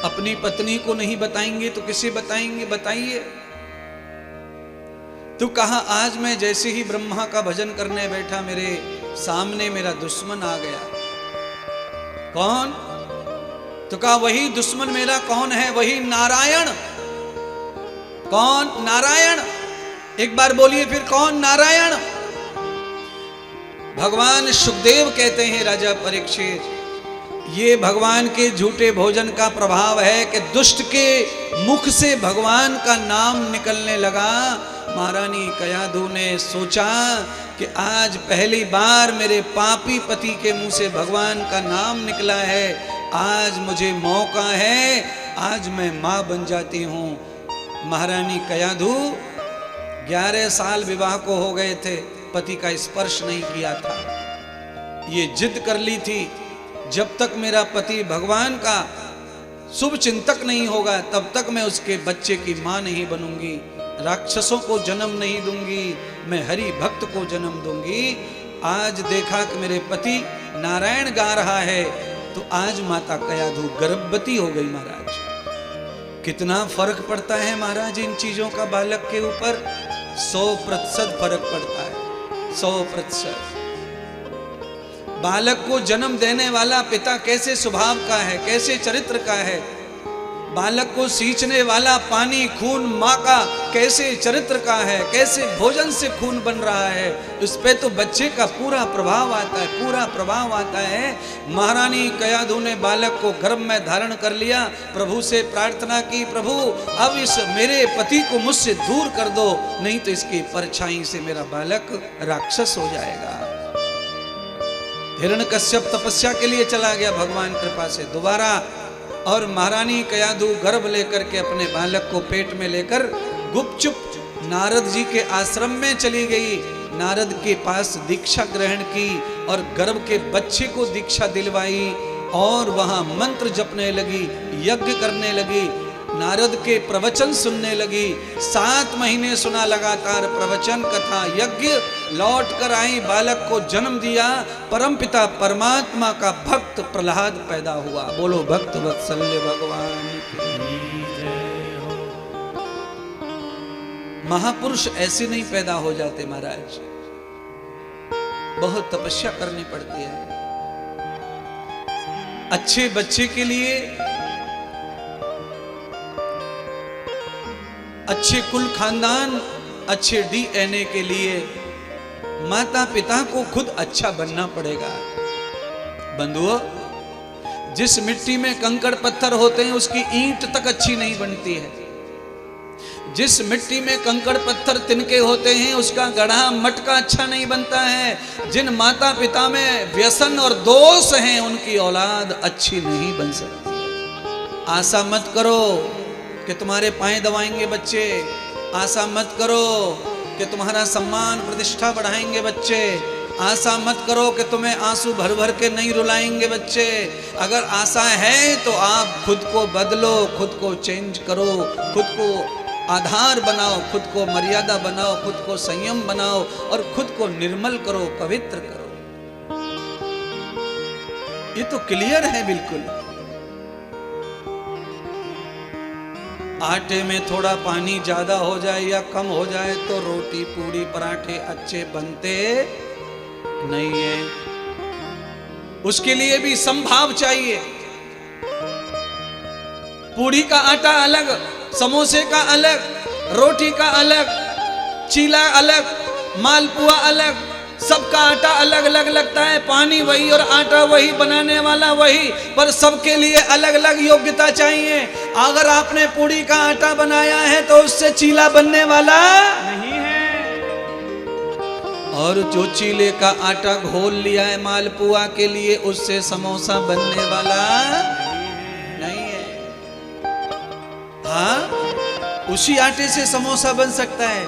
अपनी पत्नी को नहीं बताएंगे तो किसे बताएंगे? बताइए। तो कहा आज मैं जैसे ही ब्रह्मा का भजन करने बैठा, मेरे सामने मेरा दुश्मन आ गया। कौन? तो कहा वही दुश्मन मेरा कौन है? वही नारायण। कौन? नारायण। एक बार बोलिए फिर, कौन? नारायण। भगवान सुखदेव कहते हैं, राजा परीक्षित, ये भगवान के झूठे भोजन का प्रभाव है कि दुष्ट के मुख से भगवान का नाम निकलने लगा। महारानी कयाधु ने सोचा कि आज पहली बार मेरे पापी पति के मुंह से भगवान का नाम निकला है, आज मुझे मौका है, आज मैं मां बन जाती हूं। महारानी कयाधु 11 साल विवाह को हो गए थे, पति का स्पर्श नहीं किया था। ये जिद कर ली थी, जब तक मेरा पति भगवान का शुभ चिंतक नहीं होगा तब तक मैं उसके बच्चे की मां नहीं बनूंगी, राक्षसों को जन्म नहीं दूंगी, मैं हरि भक्त को जन्म दूंगी। आज देखा कि मेरे पति नारायण गा रहा है, तो आज माता कयाधु गर्भवती हो गई। महाराज, कितना फर्क पड़ता है महाराज इन चीजों का बालक के ऊपर। 100% फर्क पड़ता है, 100%। बालक को जन्म देने वाला पिता कैसे स्वभाव का है, कैसे चरित्र का है, बालक को सींचने वाला पानी खून माँ का कैसे चरित्र का है, कैसे भोजन से खून बन रहा है, उस पे तो बच्चे का पूरा प्रभाव आता है, पूरा प्रभाव आता है। महारानी कयाधु ने बालक को गर्भ में धारण कर लिया, प्रभु से प्रार्थना की, प्रभु अब इस मेरे पति को मुझसे दूर कर दो, नहीं तो इसकी परछाई से मेरा बालक राक्षस हो जाएगा। हिरण्यकश्यप तपस्या के लिए चला गया भगवान कृपा से दोबारा, और महारानी कयाधु गर्भ लेकर के अपने बालक को पेट में लेकर गुपचुप नारद जी के आश्रम में चली गई। नारद के पास दीक्षा ग्रहण की और गर्भ के बच्चे को दीक्षा दिलवाई, और वहां मंत्र जपने लगी, यज्ञ करने लगी, नारद के प्रवचन सुनने लगी। 7 महीने सुना लगातार प्रवचन, कथा, यज्ञ। लौट कर आई, बालक को जन्म दिया। परमपिता परमात्मा का भक्त प्रहलाद पैदा हुआ। बोलो भक्त वत्सल्य भगवान की जय हो। महापुरुष ऐसे नहीं पैदा हो जाते महाराज, बहुत तपस्या करनी पड़ती है। अच्छे बच्चे के लिए, अच्छे कुल खानदान, अच्छे डीएनए के लिए माता पिता को खुद अच्छा बनना पड़ेगा। बंधुओं, जिस मिट्टी में कंकड़ पत्थर होते हैं उसकी ईंट तक अच्छी नहीं बनती है। जिस मिट्टी में कंकड़ पत्थर तिनके होते हैं उसका गढ़ा मटका अच्छा नहीं बनता है। जिन माता पिता में व्यसन और दोष हैं उनकी औलाद अच्छी नहीं बन सकती। आशा मत करो कि तुम्हारे पांव दबाएंगे बच्चे, आशा मत करो कि तुम्हारा सम्मान प्रतिष्ठा बढ़ाएंगे बच्चे, आशा मत करो कि तुम्हें आंसू भर भर के नहीं रुलाएंगे बच्चे। अगर आशा है तो आप खुद को बदलो, खुद को चेंज करो, खुद को आधार बनाओ, खुद को मर्यादा बनाओ, खुद को संयम बनाओ और खुद को निर्मल करो, पवित्र करो। ये तो क्लियर है बिल्कुल। आटे में थोड़ा पानी ज्यादा हो जाए या कम हो जाए तो रोटी पूड़ी पराठे अच्छे बनते नहीं है। उसके लिए भी संभाव चाहिए। पूड़ी का आटा अलग, समोसे का अलग, रोटी का अलग, चीला अलग, मालपुआ अलग, सबका आटा अलग अलग लगता है। पानी वही और आटा वही, बनाने वाला वही, पर सबके लिए अलग अलग योग्यता चाहिए। अगर आपने पूड़ी का आटा बनाया है तो उससे चीला बनने वाला नहीं है, और जो चीले का आटा घोल लिया है मालपुआ के लिए उससे समोसा बनने वाला नहीं है। हाँ, उसी आटे से समोसा बन सकता है,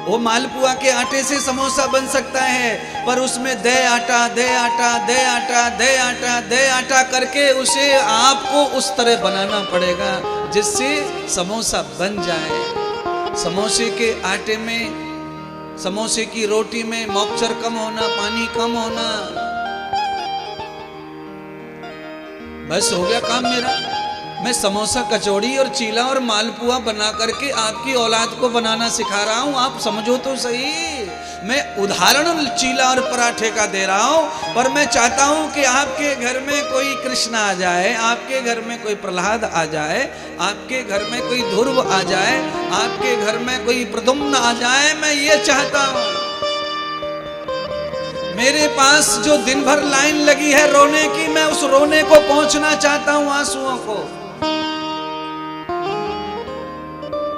वो मालपुआ के आटे से समोसा बन सकता है, पर उसमें दे आटा दे आटा दे आटा दे आटा दे आटा करके उसे आपको उस तरह बनाना पड़ेगा जिससे समोसा बन जाए। समोसे के आटे में, समोसे की रोटी में मॉइस्चर कम होना, पानी कम होना, बस हो गया काम मेरा। मैं समोसा कचौड़ी और चीला और मालपुआ बना करके आपकी औलाद को बनाना सिखा रहा हूं, आप समझो तो सही। मैं उदाहरण चीला और पराठे का दे रहा हूं, पर मैं चाहता हूं कि आपके घर में कोई कृष्ण आ जाए, आपके घर में कोई प्रहलाद आ जाए, आपके घर में कोई ध्रुव आ जाए, आपके घर में कोई प्रद्युम्न आ जाए। मैं ये चाहता हूं। मेरे पास जो दिन भर लाइन लगी है रोने की, मैं उस रोने को पहुंचना चाहता हूं, आंसुओं को।